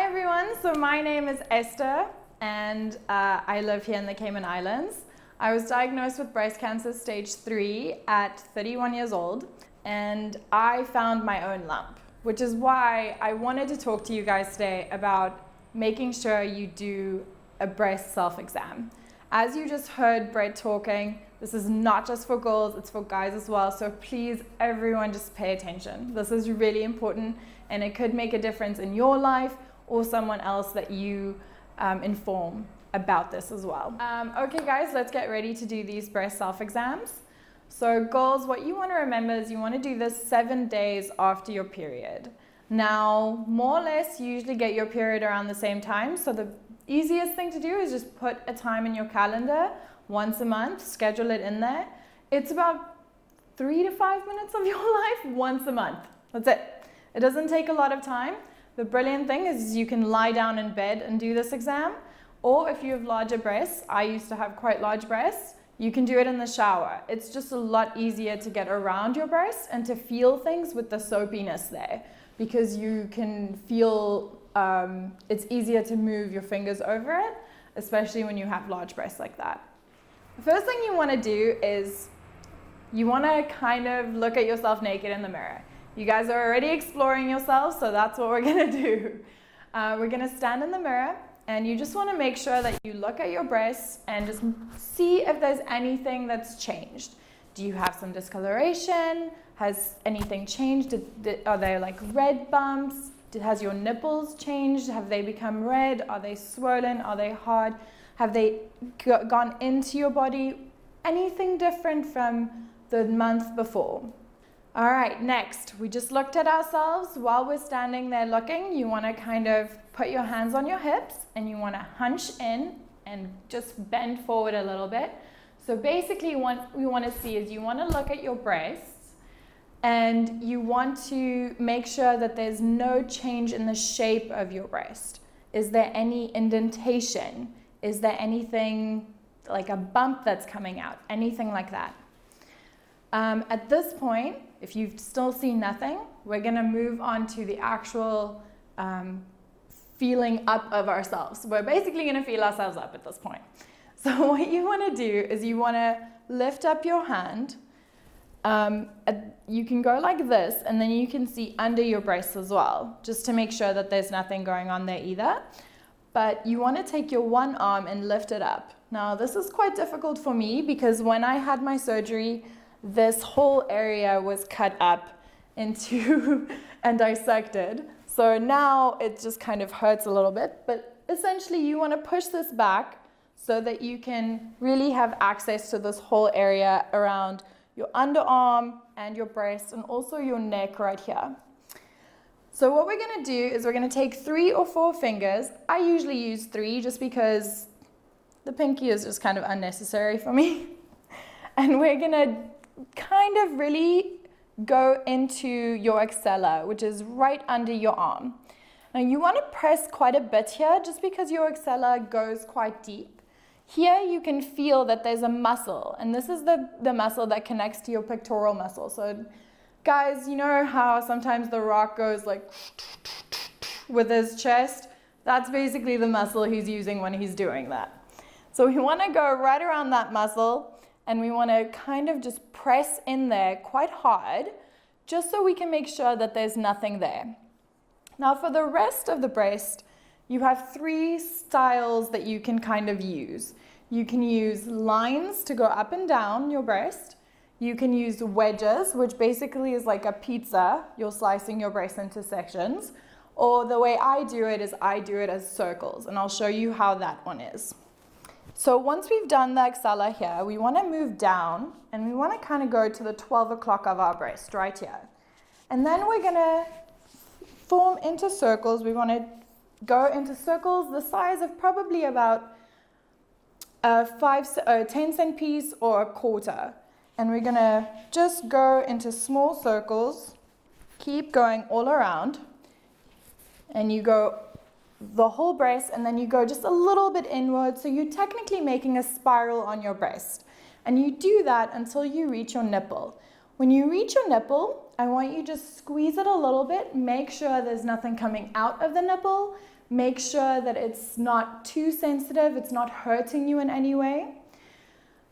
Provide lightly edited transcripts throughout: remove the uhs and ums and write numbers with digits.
everyone, so my name is Esther and I live here in the Cayman Islands. I was diagnosed with breast cancer stage 3 at 31 years old and I found my own lump, which is why I wanted to talk to you guys today about making sure you do a breast self-exam. As you just heard Brett talking, this is not just for girls, it's for guys as well, so please everyone just pay attention. This is really important and it could make a difference in your life or someone else that you inform about this as well. Okay guys, let's get ready to do these breast self-exams. So girls, what you want to remember is you want to do this 7 days after your period. Now, more or less, you usually get your period around the same time, so the easiest thing to do is just put a time in your calendar once a month, schedule it in there. It's about 3 to 5 minutes of your life once a month. That's it. It doesn't take a lot of time. The brilliant thing is you can lie down in bed and do this exam, or if you have larger breasts, I used to have quite large breasts, you can do it in the shower. It's just a lot easier to get around your breasts and to feel things with the soapiness there, because you can feel it's easier to move your fingers over it, especially when you have large breasts like that. The first thing you want to do is you want to kind of look at yourself naked in the mirror. You guys are already exploring yourselves, so that's what we're going to do. We're going to stand in the mirror and you just want to make sure that you look at your breasts and just see if there's anything that's changed. Do you have some discoloration? Has anything changed? Are there like red bumps? Has your nipples changed? Have they become red? Are they swollen? Are they hard? Have they gone into your body? Anything different from the month before? All right, next, we just looked at ourselves. While we're standing there looking, you want to kind of put your hands on your hips and you want to hunch in and just bend forward a little bit. So basically what we want to see is you want to look at your breasts and you want to make sure that there's no change in the shape of your breast. Is there any indentation? Is there anything like a bump that's coming out? Anything like that? At this point, if you've still seen nothing, we're going to move on to the actual feeling up of ourselves. We're basically going to feel ourselves up at this point. So what you want to do is you want to lift up your hand. You can go like this, and then you can see under your breasts as well, just to make sure that there's nothing going on there either. But you want to take your one arm and lift it up. Now, this is quite difficult for me because when I had my surgery, this whole area was cut up into and dissected. So now it just kind of hurts a little bit, but essentially you want to push this back so that you can really have access to this whole area around your underarm and your breast and also your neck right here. So what we're going to do is we're going to take 3 or 4 fingers. I usually use 3 just because the pinky is just kind of unnecessary for me. And we're going to kind of really go into your axilla, which is right under your arm. Now you want to press quite a bit here just because your axilla goes quite deep. Here you can feel that there's a muscle, and this is the muscle that connects to your pectoral muscle. So guys, you know how sometimes The Rock goes like with his chest? That's basically the muscle he's using when he's doing that. So we want to go right around that muscle and we want to kind of just press in there quite hard just so we can make sure that there's nothing there. Now for the rest of the breast, you have 3 styles that you can kind of use. You can use lines to go up and down your breast. You can use wedges, which basically is like a pizza. You're slicing your breast into sections. Or the way I do it is I do it as circles, and I'll show you how that one is. So once we've done the axilla here, we want to move down and we want to kind of go to the 12 o'clock of our breast right here. And then we're going to form into circles. We want to go into circles the size of probably about a 10 cent piece or a quarter. And we're going to just go into small circles, keep going all around, and you go the whole breast, and then you go just a little bit inward, so you're technically making a spiral on your breast. And you do that until you reach your nipple. When you reach your nipple, I want you to just squeeze it a little bit. Make sure there's nothing coming out of the nipple. Make sure that it's not too sensitive, it's not hurting you in any way.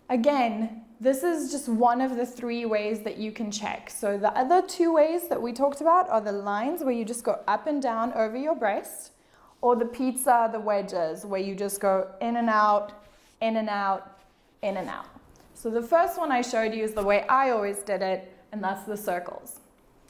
Again, this is just one of the 3 ways that you can check. So the other 2 ways that we talked about are the lines where you just go up and down over your breast, or the pizza, the wedges, where you just go in and out, in and out, in and out. So the first one I showed you is the way I always did it, and that's the circles.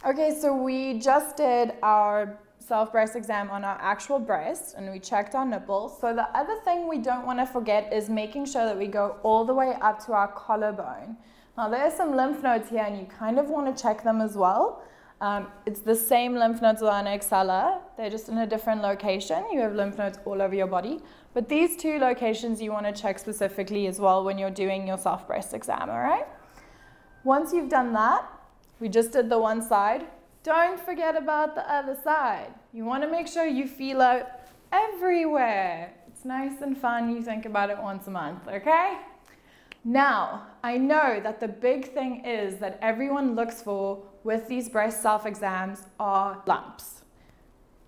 Okay, so we just did our self-breast exam on our actual breast, and we checked our nipples. So the other thing we don't want to forget is making sure that we go all the way up to our collarbone. Now there are some lymph nodes here, and you kind of want to check them as well. It's the same lymph nodes on an axilla. They're just in a different location. You have lymph nodes all over your body. But these 2 locations you want to check specifically as well when you're doing your self-breast exam, all right? Once you've done that, we just did the one side. Don't forget about the other side. You want to make sure you feel it everywhere. It's nice and fun. You think about it once a month, okay? Now, I know that the big thing is that everyone looks for with these breast self-exams are lumps.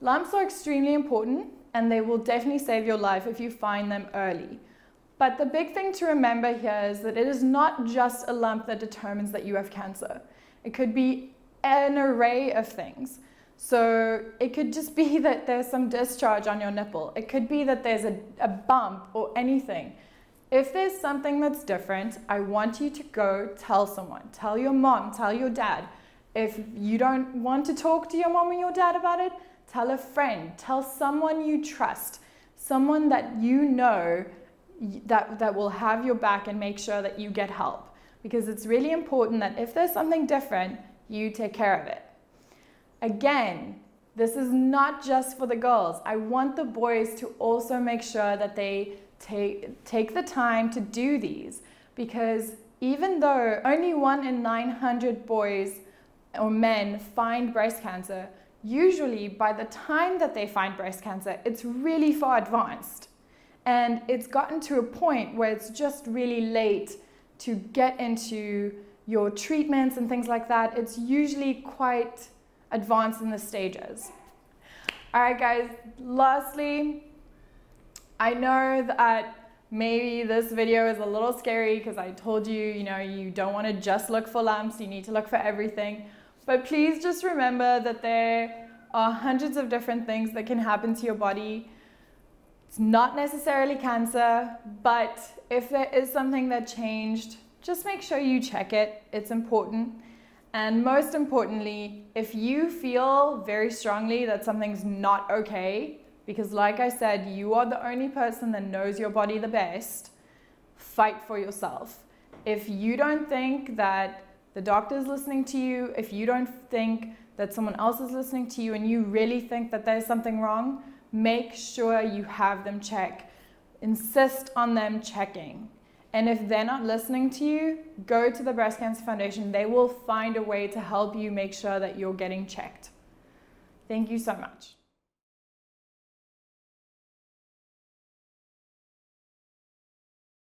Lumps are extremely important, and they will definitely save your life if you find them early. But the big thing to remember here is that it is not just a lump that determines that you have cancer. It could be an array of things. So it could just be that there's some discharge on your nipple. It could be that there's a bump or anything. If there's something that's different, I want you to go tell someone. Tell your mom, tell your dad. If you don't want to talk to your mom or your dad about it, tell a friend, tell someone you trust, someone that you know that will have your back and make sure that you get help. Because it's really important that if there's something different, you take care of it. Again, this is not just for the girls. I want the boys to also make sure that they take the time to do these, because even though only 1 in 900 boys or men find breast cancer, usually by the time that they find breast cancer, it's really far advanced. And it's gotten to a point where it's just really late to get into your treatments and things like that. It's usually quite advanced in the stages. All right, guys, lastly, I know that maybe this video is a little scary because I told you, you don't want to just look for lumps, you need to look for everything. But please just remember that there are hundreds of different things that can happen to your body. It's not necessarily cancer, but if there is something that changed, just make sure you check it. It's important. And most importantly, if you feel very strongly that something's not okay, because like I said, you are the only person that knows your body the best, fight for yourself. If you don't think that the doctor's listening to you, if you don't think that someone else is listening to you and you really think that there's something wrong, make sure you have them check. Insist on them checking. And if they're not listening to you, go to the Breast Cancer Foundation. They will find a way to help you make sure that you're getting checked. Thank you so much.